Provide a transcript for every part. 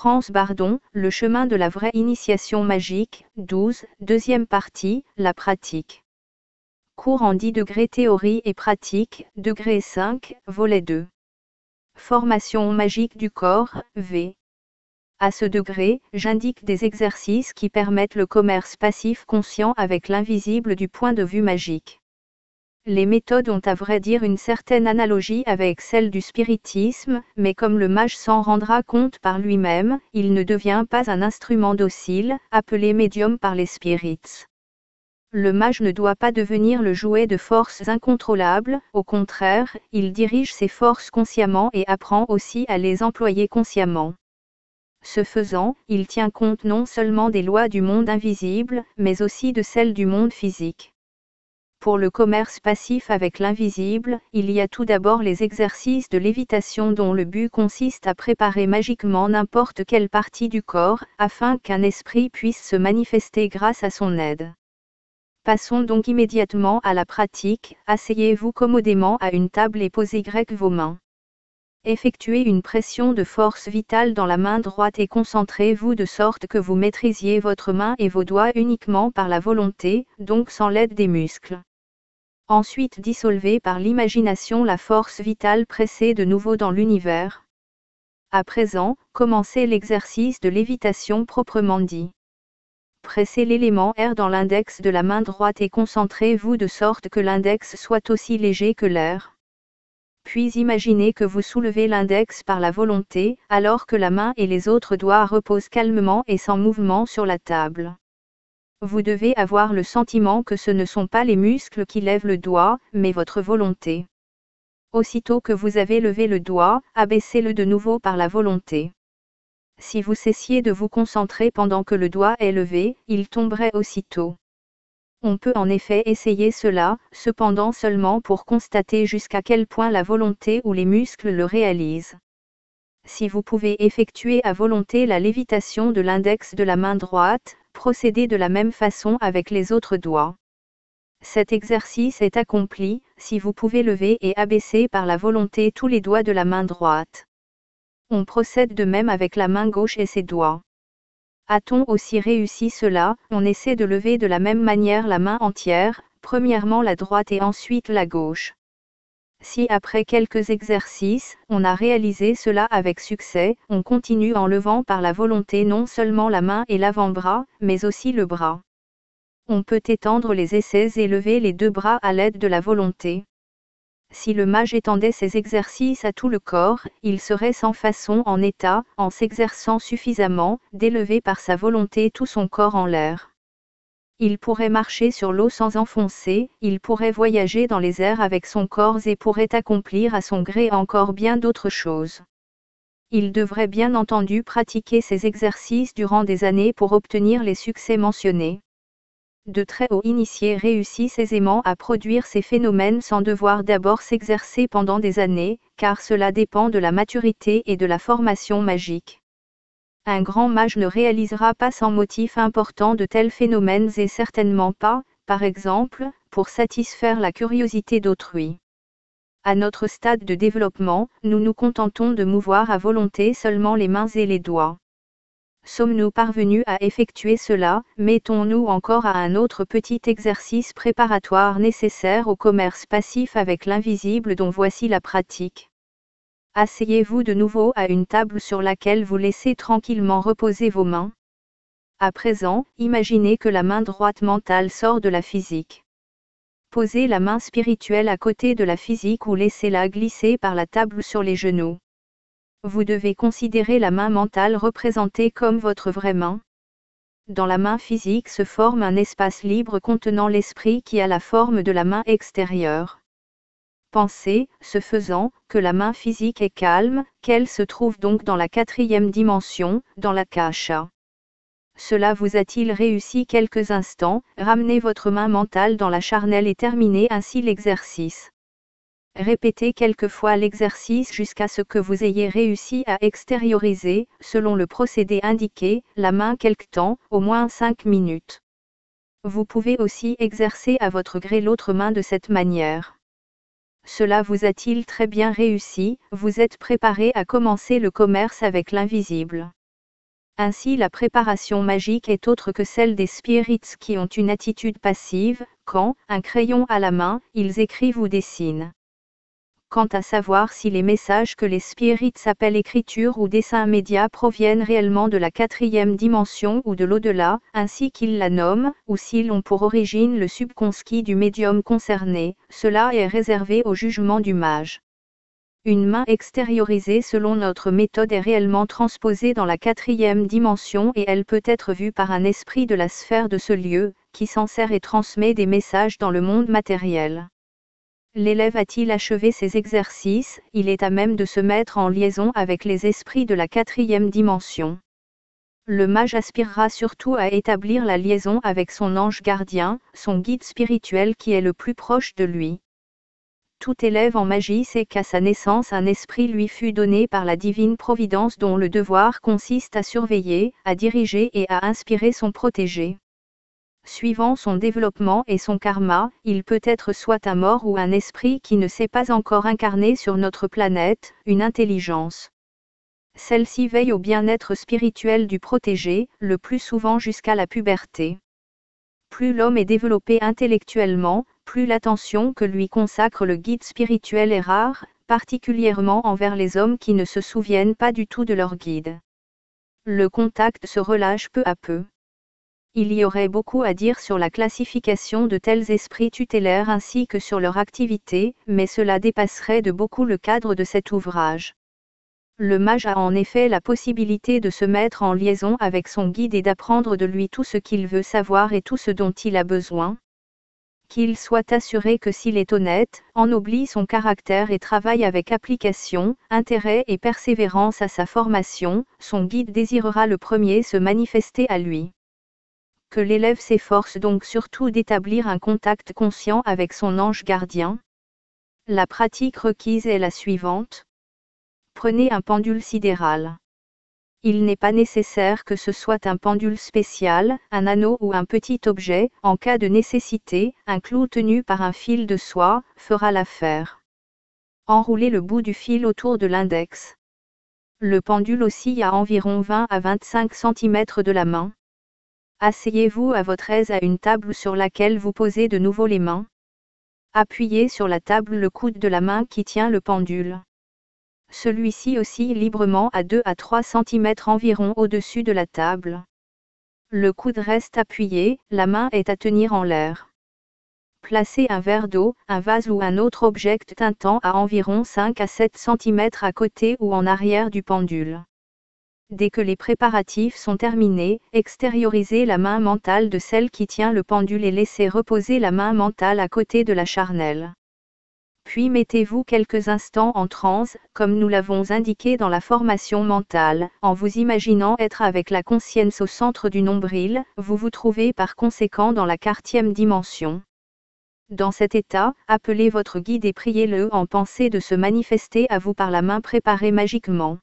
France Bardon, Le chemin de la vraie initiation magique, 12, deuxième partie, la pratique. Cours en 10 degrés théorie et pratique, degré 5, volet 2. Formation magique du corps, V. À ce degré, j'indique des exercices qui permettent le commerce passif conscient avec l'invisible du point de vue magique. Les méthodes ont à vrai dire une certaine analogie avec celle du spiritisme, mais comme le mage s'en rendra compte par lui-même, il ne devient pas un instrument docile, appelé médium par les spirits. Le mage ne doit pas devenir le jouet de forces incontrôlables, au contraire, il dirige ses forces consciemment et apprend aussi à les employer consciemment. Ce faisant, il tient compte non seulement des lois du monde invisible, mais aussi de celles du monde physique. Pour le commerce passif avec l'invisible, il y a tout d'abord les exercices de lévitation dont le but consiste à préparer magiquement n'importe quelle partie du corps, afin qu'un esprit puisse se manifester grâce à son aide. Passons donc immédiatement à la pratique, asseyez-vous commodément à une table et posez vos mains. Effectuez une pression de force vitale dans la main droite et concentrez-vous de sorte que vous maîtrisiez votre main et vos doigts uniquement par la volonté, donc sans l'aide des muscles. Ensuite dissolvez par l'imagination la force vitale pressée de nouveau dans l'univers. À présent, commencez l'exercice de lévitation proprement dit. Pressez l'élément R dans l'index de la main droite et concentrez-vous de sorte que l'index soit aussi léger que l'air. Puis imaginez que vous soulevez l'index par la volonté, alors que la main et les autres doigts reposent calmement et sans mouvement sur la table. Vous devez avoir le sentiment que ce ne sont pas les muscles qui lèvent le doigt, mais votre volonté. Aussitôt que vous avez levé le doigt, abaissez-le de nouveau par la volonté. Si vous cessiez de vous concentrer pendant que le doigt est levé, il tomberait aussitôt. On peut en effet essayer cela, cependant seulement pour constater jusqu'à quel point la volonté ou les muscles le réalisent. Si vous pouvez effectuer à volonté la lévitation de l'index de la main droite, procédez de la même façon avec les autres doigts. Cet exercice est accompli, si vous pouvez lever et abaisser par la volonté tous les doigts de la main droite. On procède de même avec la main gauche et ses doigts. A-t-on aussi réussi cela? On essaie de lever de la même manière la main entière, premièrement la droite et ensuite la gauche. Si après quelques exercices, on a réalisé cela avec succès, on continue en levant par la volonté non seulement la main et l'avant-bras, mais aussi le bras. On peut étendre les essais et lever les deux bras à l'aide de la volonté. Si le mage étendait ces exercices à tout le corps, il serait sans façon en état, en s'exerçant suffisamment, d'élever par sa volonté tout son corps en l'air. Il pourrait marcher sur l'eau sans enfoncer, il pourrait voyager dans les airs avec son corps et pourrait accomplir à son gré encore bien d'autres choses. Il devrait bien entendu pratiquer ces exercices durant des années pour obtenir les succès mentionnés. De très hauts initiés réussissent aisément à produire ces phénomènes sans devoir d'abord s'exercer pendant des années, car cela dépend de la maturité et de la formation magique. Un grand mage ne réalisera pas sans motif important de tels phénomènes et certainement pas, par exemple, pour satisfaire la curiosité d'autrui. À notre stade de développement, nous nous contentons de mouvoir à volonté seulement les mains et les doigts. Sommes-nous parvenus à effectuer cela? Mettons-nous encore à un autre petit exercice préparatoire nécessaire au commerce passif avec l'invisible dont voici la pratique. Asseyez-vous de nouveau à une table sur laquelle vous laissez tranquillement reposer vos mains. À présent, imaginez que la main droite mentale sort de la physique. Posez la main spirituelle à côté de la physique ou laissez-la glisser par la table sur les genoux. Vous devez considérer la main mentale représentée comme votre vraie main. Dans la main physique se forme un espace libre contenant l'esprit qui a la forme de la main extérieure. Pensez, ce faisant, que la main physique est calme, qu'elle se trouve donc dans la 4e dimension, dans la kasha. Cela vous a-t-il réussi quelques instants? Ramenez votre main mentale dans la charnelle et terminez ainsi l'exercice. Répétez quelquefois l'exercice jusqu'à ce que vous ayez réussi à extérioriser, selon le procédé indiqué, la main quelque temps, au moins 5 minutes. Vous pouvez aussi exercer à votre gré l'autre main de cette manière. Cela vous a-t-il très bien réussi? Vous êtes préparé à commencer le commerce avec l'invisible. Ainsi la préparation magique est autre que celle des spirits qui ont une attitude passive, quand, un crayon à la main, ils écrivent ou dessinent. Quant à savoir si les messages que les spirits appellent écriture ou dessin média proviennent réellement de la 4e dimension ou de l'au-delà, ainsi qu'ils la nomment, ou s'ils ont pour origine le subconscient du médium concerné, cela est réservé au jugement du mage. Une main extériorisée selon notre méthode est réellement transposée dans la 4e dimension et elle peut être vue par un esprit de la sphère de ce lieu, qui s'en sert et transmet des messages dans le monde matériel. L'élève a-t-il achevé ses exercices, il est à même de se mettre en liaison avec les esprits de la 4e dimension. Le mage aspirera surtout à établir la liaison avec son ange gardien, son guide spirituel qui est le plus proche de lui. Tout élève en magie sait qu'à sa naissance un esprit lui fut donné par la divine providence dont le devoir consiste à surveiller, à diriger et à inspirer son protégé. Suivant son développement et son karma, il peut être soit un mort ou un esprit qui ne s'est pas encore incarné sur notre planète, une intelligence. Celle-ci veille au bien-être spirituel du protégé, le plus souvent jusqu'à la puberté. Plus l'homme est développé intellectuellement, plus l'attention que lui consacre le guide spirituel est rare, particulièrement envers les hommes qui ne se souviennent pas du tout de leur guide. Le contact se relâche peu à peu. Il y aurait beaucoup à dire sur la classification de tels esprits tutélaires ainsi que sur leur activité, mais cela dépasserait de beaucoup le cadre de cet ouvrage. Le mage a en effet la possibilité de se mettre en liaison avec son guide et d'apprendre de lui tout ce qu'il veut savoir et tout ce dont il a besoin. Qu'il soit assuré que s'il est honnête, ennoblit son caractère et travaille avec application, intérêt et persévérance à sa formation, son guide désirera le premier se manifester à lui. Que l'élève s'efforce donc surtout d'établir un contact conscient avec son ange gardien. La pratique requise est la suivante. Prenez un pendule sidéral. Il n'est pas nécessaire que ce soit un pendule spécial, un anneau ou un petit objet, en cas de nécessité, un clou tenu par un fil de soie, fera l'affaire. Enroulez le bout du fil autour de l'index. Le pendule oscille à environ 20 à 25 cm de la main. Asseyez-vous à votre aise à une table sur laquelle vous posez de nouveau les mains. Appuyez sur la table le coude de la main qui tient le pendule. Celui-ci oscille librement à 2 à 3 cm environ au-dessus de la table. Le coude reste appuyé, la main est à tenir en l'air. Placez un verre d'eau, un vase ou un autre objet tintant à environ 5 à 7 cm à côté ou en arrière du pendule. Dès que les préparatifs sont terminés, extériorisez la main mentale de celle qui tient le pendule et laissez reposer la main mentale à côté de la charnelle. Puis mettez-vous quelques instants en transe, comme nous l'avons indiqué dans la formation mentale, en vous imaginant être avec la conscience au centre du nombril, vous vous trouvez par conséquent dans la 4e dimension. Dans cet état, appelez votre guide et priez-le en pensée de se manifester à vous par la main préparée magiquement.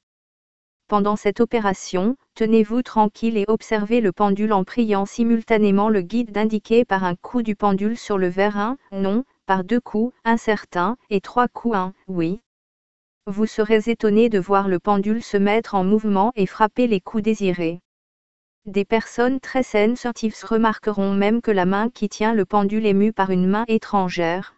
Pendant cette opération, tenez-vous tranquille et observez le pendule en priant simultanément le guide d'indiquer par un coup du pendule sur le verre un « non », par 2 coups, un certain, et 3 coups un « oui ». Vous serez étonné de voir le pendule se mettre en mouvement et frapper les coups désirés. Des personnes très sensitives remarqueront même que la main qui tient le pendule est mue par une main étrangère.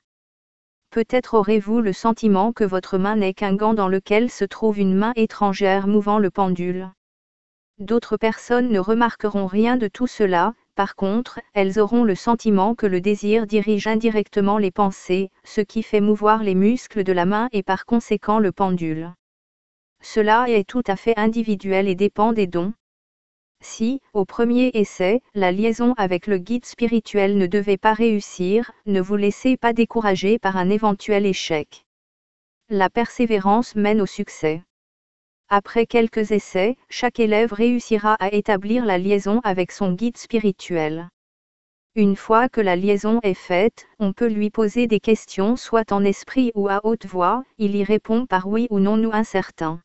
Peut-être aurez-vous le sentiment que votre main n'est qu'un gant dans lequel se trouve une main étrangère mouvant le pendule. D'autres personnes ne remarqueront rien de tout cela, par contre, elles auront le sentiment que le désir dirige indirectement les pensées, ce qui fait mouvoir les muscles de la main et par conséquent le pendule. Cela est tout à fait individuel et dépend des dons. Si, au premier essai, la liaison avec le guide spirituel ne devait pas réussir, ne vous laissez pas décourager par un éventuel échec. La persévérance mène au succès. Après quelques essais, chaque élève réussira à établir la liaison avec son guide spirituel. Une fois que la liaison est faite, on peut lui poser des questions soit en esprit ou à haute voix, il y répond par oui ou non ou incertain.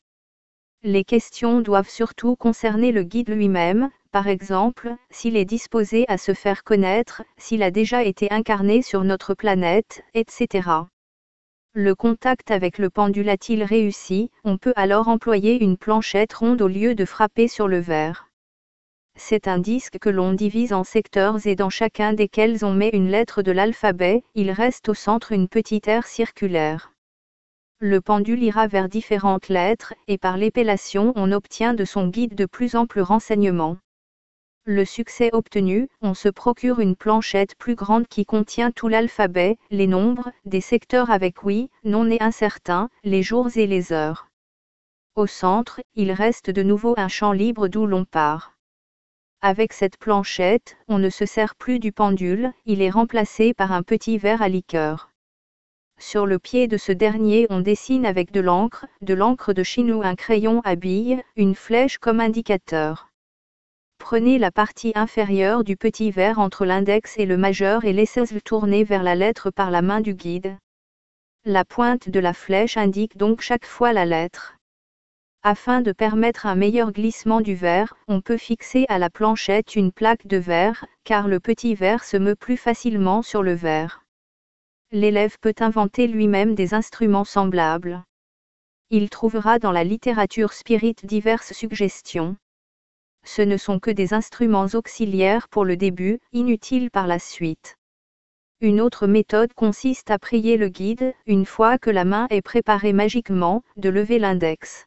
Les questions doivent surtout concerner le guide lui-même, par exemple, s'il est disposé à se faire connaître, s'il a déjà été incarné sur notre planète, etc. Le contact avec le pendule a-t-il réussi? On peut alors employer une planchette ronde au lieu de frapper sur le verre. C'est un disque que l'on divise en secteurs et dans chacun desquels on met une lettre de l'alphabet, il reste au centre une petite aire circulaire. Le pendule ira vers différentes lettres, et par l'épellation on obtient de son guide de plus amples renseignements. Le succès obtenu, on se procure une planchette plus grande qui contient tout l'alphabet, les nombres, des secteurs avec oui, non et incertain, les jours et les heures. Au centre, il reste de nouveau un champ libre d'où l'on part. Avec cette planchette, on ne se sert plus du pendule, il est remplacé par un petit verre à liqueur. Sur le pied de ce dernier on dessine avec de l'encre de Chine ou un crayon à billes, une flèche comme indicateur. Prenez la partie inférieure du petit verre entre l'index et le majeur et laissez-le tourner vers la lettre par la main du guide. La pointe de la flèche indique donc chaque fois la lettre. Afin de permettre un meilleur glissement du verre, on peut fixer à la planchette une plaque de verre, car le petit verre se meut plus facilement sur le verre. L'élève peut inventer lui-même des instruments semblables. Il trouvera dans la littérature spirit diverses suggestions. Ce ne sont que des instruments auxiliaires pour le début, inutiles par la suite. Une autre méthode consiste à prier le guide, une fois que la main est préparée magiquement, de lever l'index.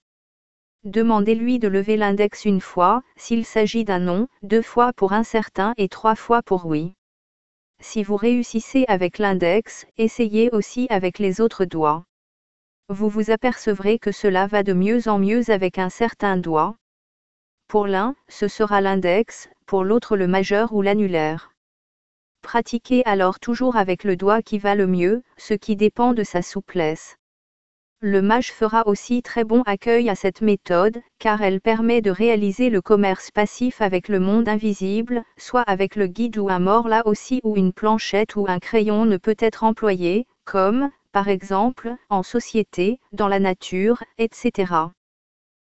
Demandez-lui de lever l'index une fois, s'il s'agit d'un non, 2 fois pour incertain et 3 fois pour oui. Si vous réussissez avec l'index, essayez aussi avec les autres doigts. Vous vous apercevrez que cela va de mieux en mieux avec un certain doigt. Pour l'un, ce sera l'index, pour l'autre le majeur ou l'annulaire. Pratiquez alors toujours avec le doigt qui va le mieux, ce qui dépend de sa souplesse. Le mage fera aussi très bon accueil à cette méthode, car elle permet de réaliser le commerce passif avec le monde invisible, soit avec le guide ou un mort là aussi où une planchette ou un crayon ne peut être employé, comme, par exemple, en société, dans la nature, etc.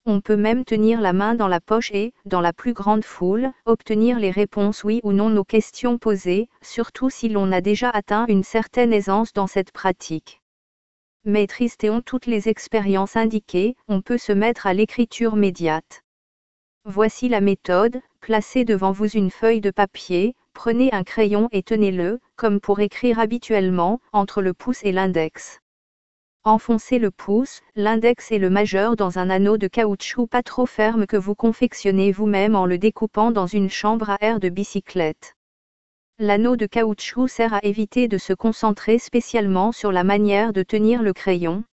On peut même tenir la main dans la poche et, dans la plus grande foule, obtenir les réponses oui ou non aux questions posées, surtout si l'on a déjà atteint une certaine aisance dans cette pratique. Maîtrisant toutes les expériences indiquées, on peut se mettre à l'écriture médiate. Voici la méthode, placez devant vous une feuille de papier, prenez un crayon et tenez-le, comme pour écrire habituellement, entre le pouce et l'index. Enfoncez le pouce, l'index et le majeur dans un anneau de caoutchouc pas trop ferme que vous confectionnez vous-même en le découpant dans une chambre à air de bicyclette. L'anneau de caoutchouc sert à éviter de se concentrer spécialement sur la manière de tenir le crayon.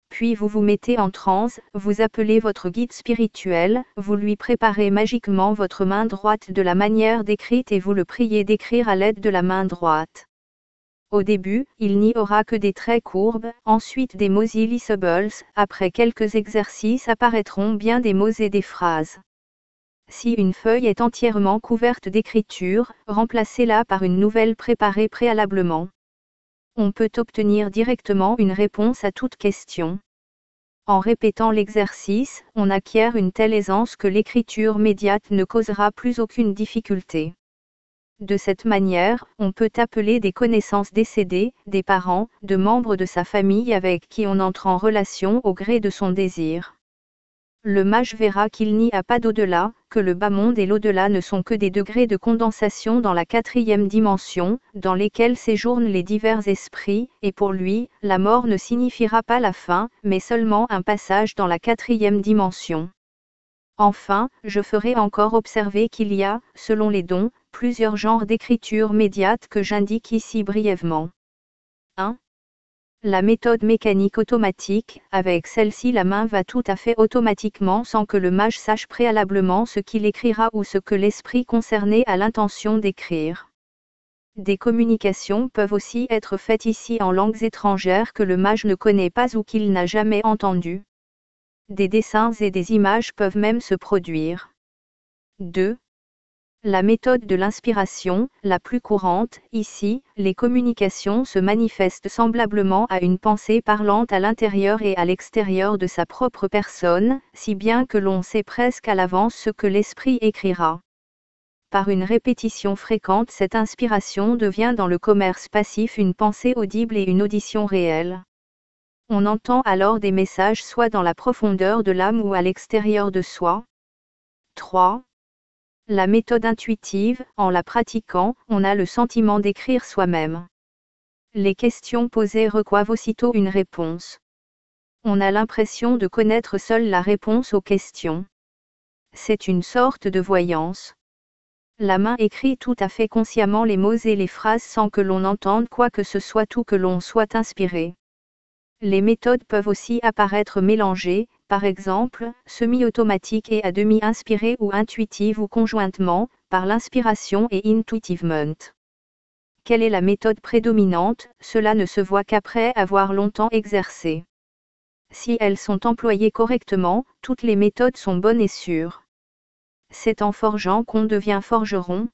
Puis vous vous mettez en transe, vous appelez votre guide spirituel, vous lui préparez magiquement votre main droite de la manière décrite et vous le priez d'écrire à l'aide de la main droite. Au début, il n'y aura que des traits courbes, ensuite des mots illisibles, après quelques exercices apparaîtront bien des mots et des phrases. Si une feuille est entièrement couverte d'écriture, remplacez-la par une nouvelle préparée préalablement. On peut obtenir directement une réponse à toute question. En répétant l'exercice, on acquiert une telle aisance que l'écriture médiate ne causera plus aucune difficulté. De cette manière, on peut appeler des connaissances décédées, des parents, de membres de sa famille avec qui on entre en relation au gré de son désir. Le mage verra qu'il n'y a pas d'au-delà, que le bas monde et l'au-delà ne sont que des degrés de condensation dans la 4e dimension, dans lesquels séjournent les divers esprits, et pour lui, la mort ne signifiera pas la fin, mais seulement un passage dans la 4e dimension. Enfin, je ferai encore observer qu'il y a, selon les dons, plusieurs genres d'écriture médiate que j'indique ici brièvement. 1. La méthode mécanique automatique, avec celle-ci la main va tout à fait automatiquement sans que le mage sache préalablement ce qu'il écrira ou ce que l'esprit concerné a l'intention d'écrire. Des communications peuvent aussi être faites ici en langues étrangères que le mage ne connaît pas ou qu'il n'a jamais entendues. Des dessins et des images peuvent même se produire. 2. La méthode de l'inspiration, la plus courante, ici, les communications se manifestent semblablement à une pensée parlante à l'intérieur et à l'extérieur de sa propre personne, si bien que l'on sait presque à l'avance ce que l'esprit écrira. Par une répétition fréquente, cette inspiration devient dans le commerce passif une pensée audible et une audition réelle. On entend alors des messages soit dans la profondeur de l'âme ou à l'extérieur de soi. 3. La méthode intuitive, en la pratiquant, on a le sentiment d'écrire soi-même. Les questions posées reçoivent aussitôt une réponse. On a l'impression de connaître seul la réponse aux questions. C'est une sorte de voyance. La main écrit tout à fait consciemment les mots et les phrases sans que l'on entende quoi que ce soit ou que l'on soit inspiré. Les méthodes peuvent aussi apparaître mélangées, par exemple, semi-automatique et à demi inspirée ou intuitive ou conjointement, par l'inspiration et intuitivement. Quelle est la méthode prédominante? Cela ne se voit qu'après avoir longtemps exercé. Si elles sont employées correctement, toutes les méthodes sont bonnes et sûres. C'est en forgeant qu'on devient forgeron.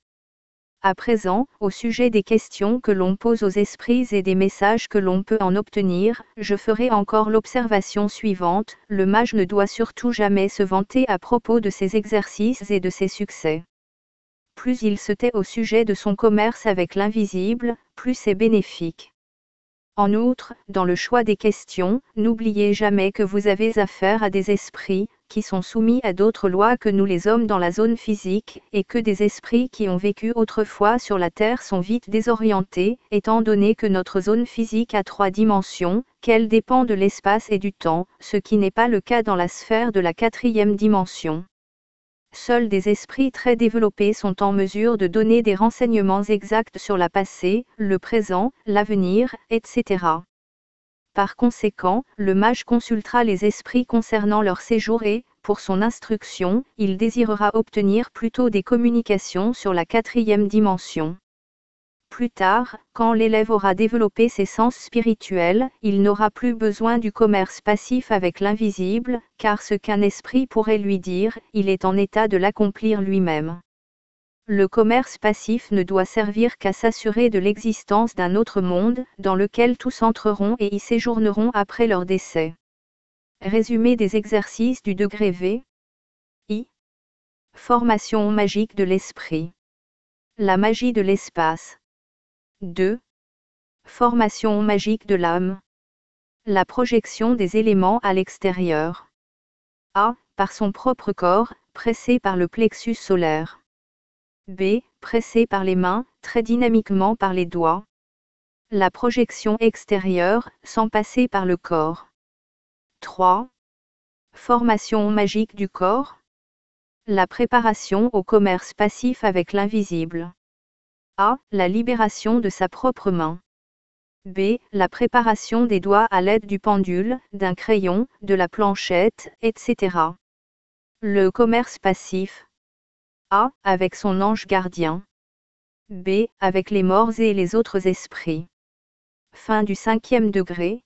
À présent, au sujet des questions que l'on pose aux esprits et des messages que l'on peut en obtenir, je ferai encore l'observation suivante: le mage ne doit surtout jamais se vanter à propos de ses exercices et de ses succès. Plus il se tait au sujet de son commerce avec l'invisible, plus c'est bénéfique. En outre, dans le choix des questions, n'oubliez jamais que vous avez affaire à des esprits, qui sont soumis à d'autres lois que nous les hommes dans la zone physique, et que des esprits qui ont vécu autrefois sur la Terre sont vite désorientés, étant donné que notre zone physique a 3 dimensions, qu'elle dépend de l'espace et du temps, ce qui n'est pas le cas dans la sphère de la 4e dimension. Seuls des esprits très développés sont en mesure de donner des renseignements exacts sur le passé, le présent, l'avenir, etc. Par conséquent, le mage consultera les esprits concernant leur séjour et, pour son instruction, il désirera obtenir plutôt des communications sur la 4e dimension. Plus tard, quand l'élève aura développé ses sens spirituels, il n'aura plus besoin du commerce passif avec l'invisible, car ce qu'un esprit pourrait lui dire, il est en état de l'accomplir lui-même. Le commerce passif ne doit servir qu'à s'assurer de l'existence d'un autre monde, dans lequel tous entreront et y séjourneront après leur décès. Résumé des exercices du degré V. I. Formation magique de l'esprit. La magie de l'espace. 2. Formation magique de l'âme. La projection des éléments à l'extérieur. A. Par son propre corps, pressé par le plexus solaire. B. Pressé par les mains, très dynamiquement par les doigts. La projection extérieure, sans passer par le corps. 3. Formation magique du corps. La préparation au commerce passif avec l'invisible. A. La libération de sa propre main. B. La préparation des doigts à l'aide du pendule, d'un crayon, de la planchette, etc. Le commerce passif. A. Avec son ange gardien. B. Avec les morts et les autres esprits. Fin du 5e degré.